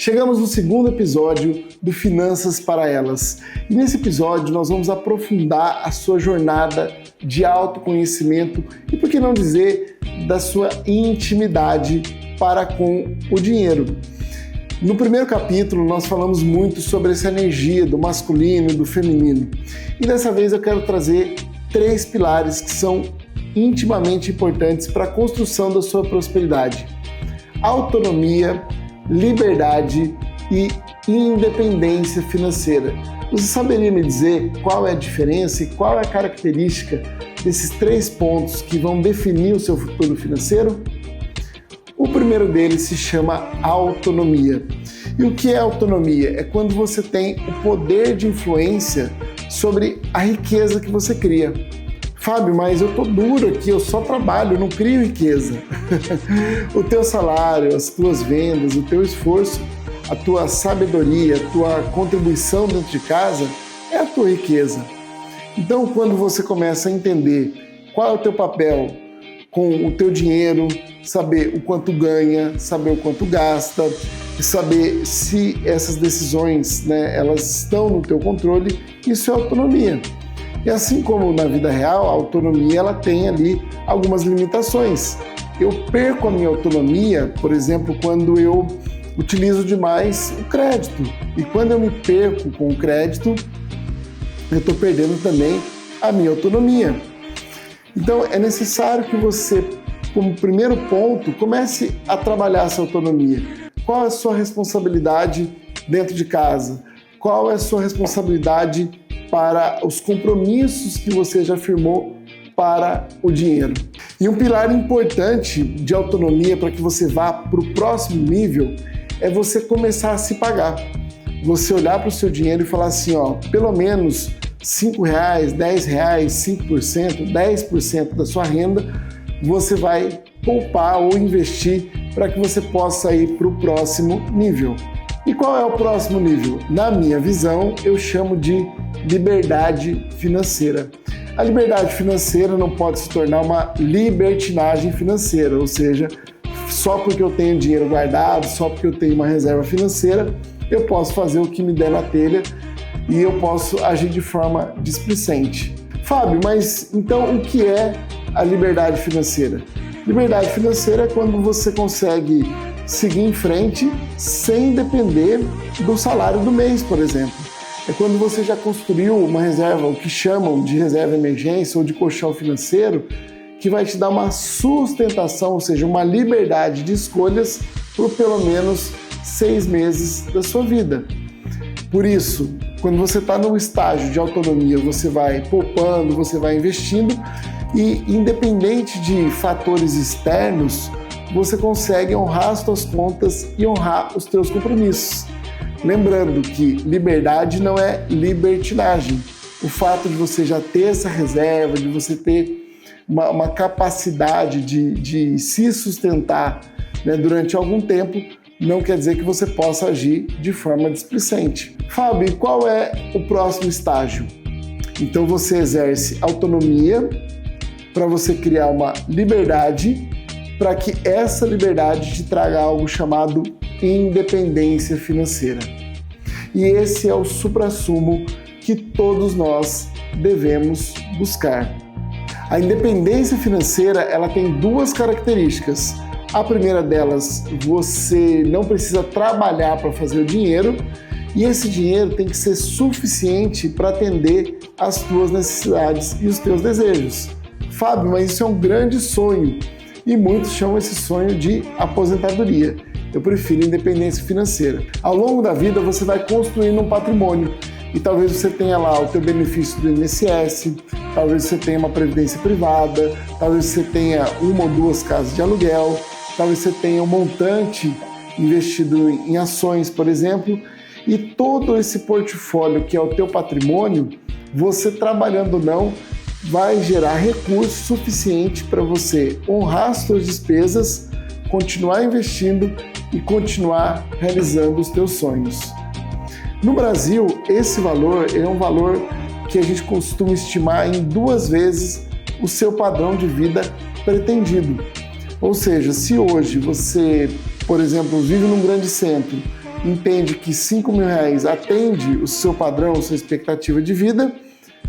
Chegamos no segundo episódio do Finanças para Elas. E nesse episódio nós vamos aprofundar a sua jornada de autoconhecimento e, por que não dizer, da sua intimidade para com o dinheiro. No primeiro capítulo nós falamos muito sobre essa energia do masculino e do feminino. E dessa vez eu quero trazer 3 pilares que são intimamente importantes para a construção da sua prosperidade: autonomia, liberdade e independência financeira. Você saberia me dizer qual é a diferença e qual é a característica desses 3 pontos que vão definir o seu futuro financeiro? O primeiro deles se chama autonomia. E o que é autonomia? É quando você tem o poder de influência sobre a riqueza que você cria. Fábio, mas eu tô duro aqui, eu só trabalho, eu não crio riqueza. O teu salário, as tuas vendas, o teu esforço, a tua sabedoria, a tua contribuição dentro de casa é a tua riqueza. Então, quando você começa a entender qual é o teu papel com o teu dinheiro, saber o quanto ganha, saber o quanto gasta, saber se essas decisões, elas estão no teu controle, isso é autonomia. E assim como na vida real, a autonomia ela tem ali algumas limitações. Eu perco a minha autonomia, por exemplo, quando eu utilizo demais o crédito. E quando eu me perco com o crédito, eu estou perdendo também a minha autonomia. Então é necessário que você, como primeiro ponto, comece a trabalhar essa autonomia. Qual é a sua responsabilidade dentro de casa? Qual é a sua responsabilidade para os compromissos que você já firmou para o dinheiro? E um pilar importante de autonomia para que você vá para o próximo nível é você começar a se pagar. Você olhar para o seu dinheiro e falar assim, pelo menos R$5, R$10, 5%, 10% da sua renda, você vai poupar ou investir para que você possa ir para o próximo nível. E qual é o próximo nível? Na minha visão, eu chamo de liberdade financeira. A liberdade financeira não pode se tornar uma libertinagem financeira, ou seja, só porque eu tenho dinheiro guardado, só porque eu tenho uma reserva financeira, eu posso fazer o que me der na telha e eu posso agir de forma displicente. Fábio, mas então o que é a liberdade financeira? Liberdade financeira é quando você consegue seguir em frente sem depender do salário do mês, por exemplo. É quando você já construiu uma reserva, o que chamam de reserva emergência ou de colchão financeiro, que vai te dar uma sustentação, ou seja, uma liberdade de escolhas por pelo menos 6 meses da sua vida. Por isso, quando você está no estágio de autonomia, você vai poupando, você vai investindo e, independente de fatores externos, você consegue honrar as suas contas e honrar os teus compromissos. Lembrando que liberdade não é libertinagem. O fato de você já ter essa reserva, de você ter uma capacidade de se sustentar durante algum tempo, não quer dizer que você possa agir de forma displicente. Fábio, qual é o próximo estágio? Então você exerce autonomia para você criar uma liberdade, para que essa liberdade te traga algo chamado independência financeira. E esse é o suprassumo que todos nós devemos buscar. A independência financeira, ela tem 2 características. A primeira delas, você não precisa trabalhar para fazer o dinheiro, e esse dinheiro tem que ser suficiente para atender às tuas necessidades e os teus desejos. Fábio, mas isso é um grande sonho, e muitos chamam esse sonho de aposentadoria. Eu prefiro independência financeira. Ao longo da vida você vai construindo um patrimônio e talvez você tenha lá o teu benefício do INSS, talvez você tenha uma previdência privada, talvez você tenha 1 ou 2 casas de aluguel, talvez você tenha um montante investido em ações, por exemplo, e todo esse portfólio que é o teu patrimônio, você trabalhando ou não, vai gerar recurso suficiente para você honrar as suas despesas, continuar investindo e continuar realizando os teus sonhos. No Brasil, esse valor é um valor que a gente costuma estimar em 2 vezes o seu padrão de vida pretendido. Ou seja, se hoje você, por exemplo, vive num grande centro entende que R$5.000 atende o seu padrão, a sua expectativa de vida,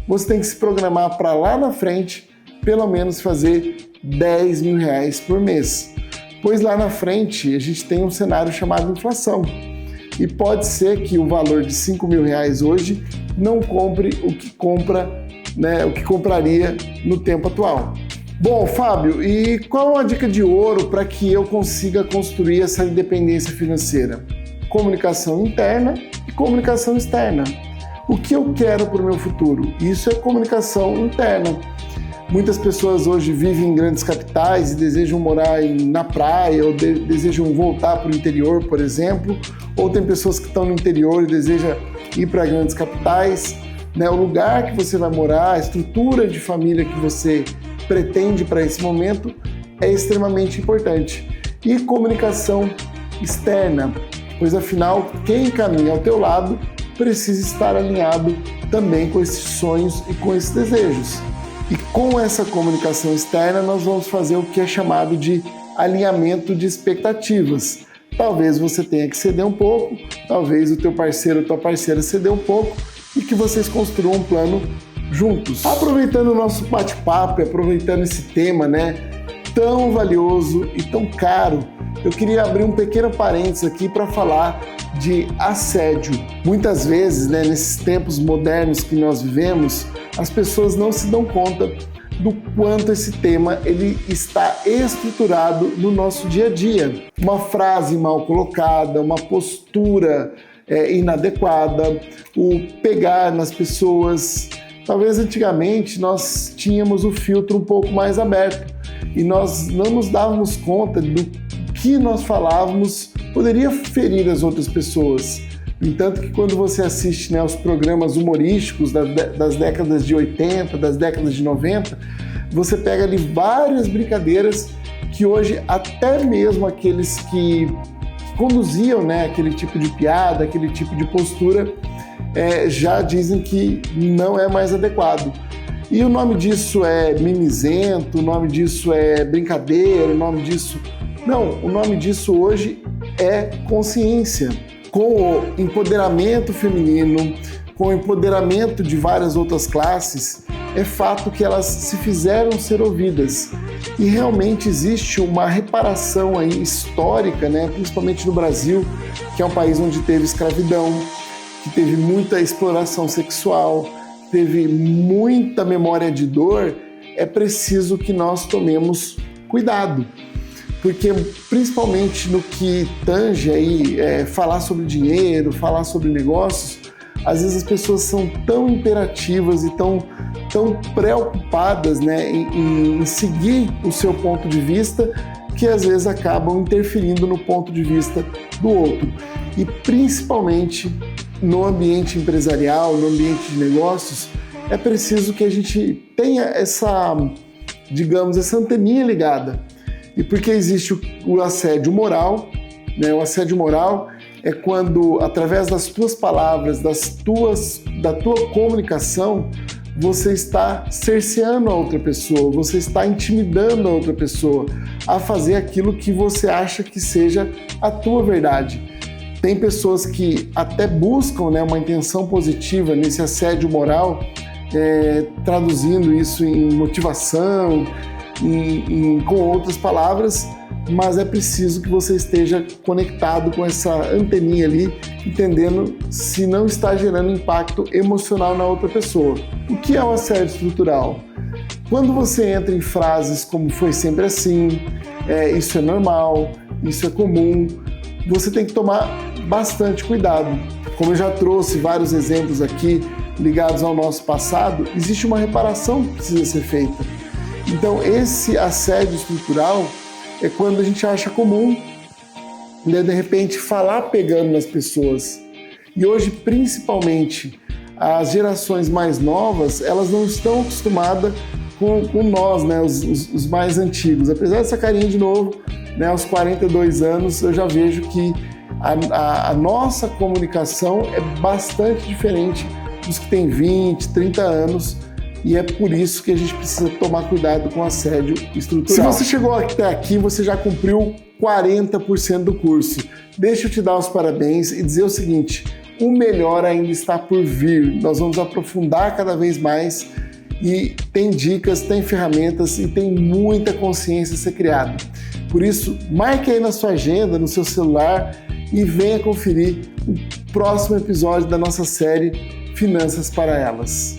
você tem que se programar para lá na frente, pelo menos fazer R$10.000 por mês. Pois lá na frente a gente tem um cenário chamado inflação. E pode ser que o valor de R$5.000 hoje não compre o que compra, né, o que compraria no tempo atual. Bom, Fábio, e qual a dica de ouro para que eu consiga construir essa independência financeira? Comunicação interna e comunicação externa. O que eu quero para o meu futuro? Isso é comunicação interna. Muitas pessoas hoje vivem em grandes capitais e desejam morar na praia ou desejam voltar para o interior, por exemplo, ou tem pessoas que estão no interior e desejam ir para grandes capitais. O lugar que você vai morar, a estrutura de família que você pretende para esse momento é extremamente importante. E comunicação externa, pois afinal, quem caminha ao teu lado precisa estar alinhado também com esses sonhos e com esses desejos. E com essa comunicação externa, nós vamos fazer o que é chamado de alinhamento de expectativas. Talvez você tenha que ceder um pouco, talvez o teu parceiro ou tua parceira ceder um pouco e que vocês construam um plano juntos. Aproveitando o nosso bate-papo, aproveitando esse tema, tão valioso e tão caro, eu queria abrir um pequeno parênteses aqui para falar de assédio. Muitas vezes, nesses tempos modernos que nós vivemos, as pessoas não se dão conta do quanto esse tema ele está estruturado no nosso dia a dia. Uma frase mal colocada, uma postura inadequada, o pegar nas pessoas. Talvez antigamente nós tínhamos o filtro um pouco mais aberto e nós não nos dávamos conta do que nós falávamos poderia ferir as outras pessoas. No entanto, que quando você assiste aos programas humorísticos das décadas de 80, das décadas de 90, você pega ali várias brincadeiras que hoje até mesmo aqueles que conduziam aquele tipo de piada, aquele tipo de postura, já dizem que não é mais adequado. E o nome disso é mimizento, o nome disso é brincadeira, o nome disso... Não, o nome disso hoje é consciência. Com o empoderamento feminino, com o empoderamento de várias outras classes, é fato que elas se fizeram ser ouvidas. E realmente existe uma reparação aí histórica, principalmente no Brasil, que é um país onde teve escravidão, que teve muita exploração sexual, teve muita memória de dor. É preciso que nós tomemos cuidado. Porque principalmente no que tange aí, falar sobre dinheiro, falar sobre negócios, às vezes as pessoas são tão imperativas e tão preocupadas em seguir o seu ponto de vista que às vezes acabam interferindo no ponto de vista do outro. E principalmente no ambiente empresarial, no ambiente de negócios, é preciso que a gente tenha essa anteninha ligada. E porque existe o assédio moral, o assédio moral é quando, através das tuas palavras, da tua comunicação, você está cerceando a outra pessoa, você está intimidando a outra pessoa a fazer aquilo que você acha que seja a tua verdade. Tem pessoas que até buscam uma intenção positiva nesse assédio moral, traduzindo isso em motivação, com outras palavras, mas é preciso que você esteja conectado com essa anteninha ali, entendendo se não está gerando impacto emocional na outra pessoa. O que é o assédio estrutural? Quando você entra em frases como foi sempre assim, isso é normal, isso é comum, você tem que tomar bastante cuidado. Como eu já trouxe vários exemplos aqui ligados ao nosso passado, existe uma reparação que precisa ser feita. Então, esse assédio estrutural é quando a gente acha comum, de repente, falar pegando nas pessoas. E hoje, principalmente, as gerações mais novas, elas não estão acostumadas com nós, os mais antigos. Apesar dessa carinha de novo, aos 42 anos, eu já vejo que a nossa comunicação é bastante diferente dos que têm 20, 30 anos, e é por isso que a gente precisa tomar cuidado com o assédio estrutural. Se você chegou até aqui, você já cumpriu 40% do curso. Deixa eu te dar os parabéns e dizer o seguinte: o melhor ainda está por vir. Nós vamos aprofundar cada vez mais e tem dicas, tem ferramentas e tem muita consciência a ser criada. Por isso, marque aí na sua agenda, no seu celular e venha conferir o próximo episódio da nossa série Finanças para Elas.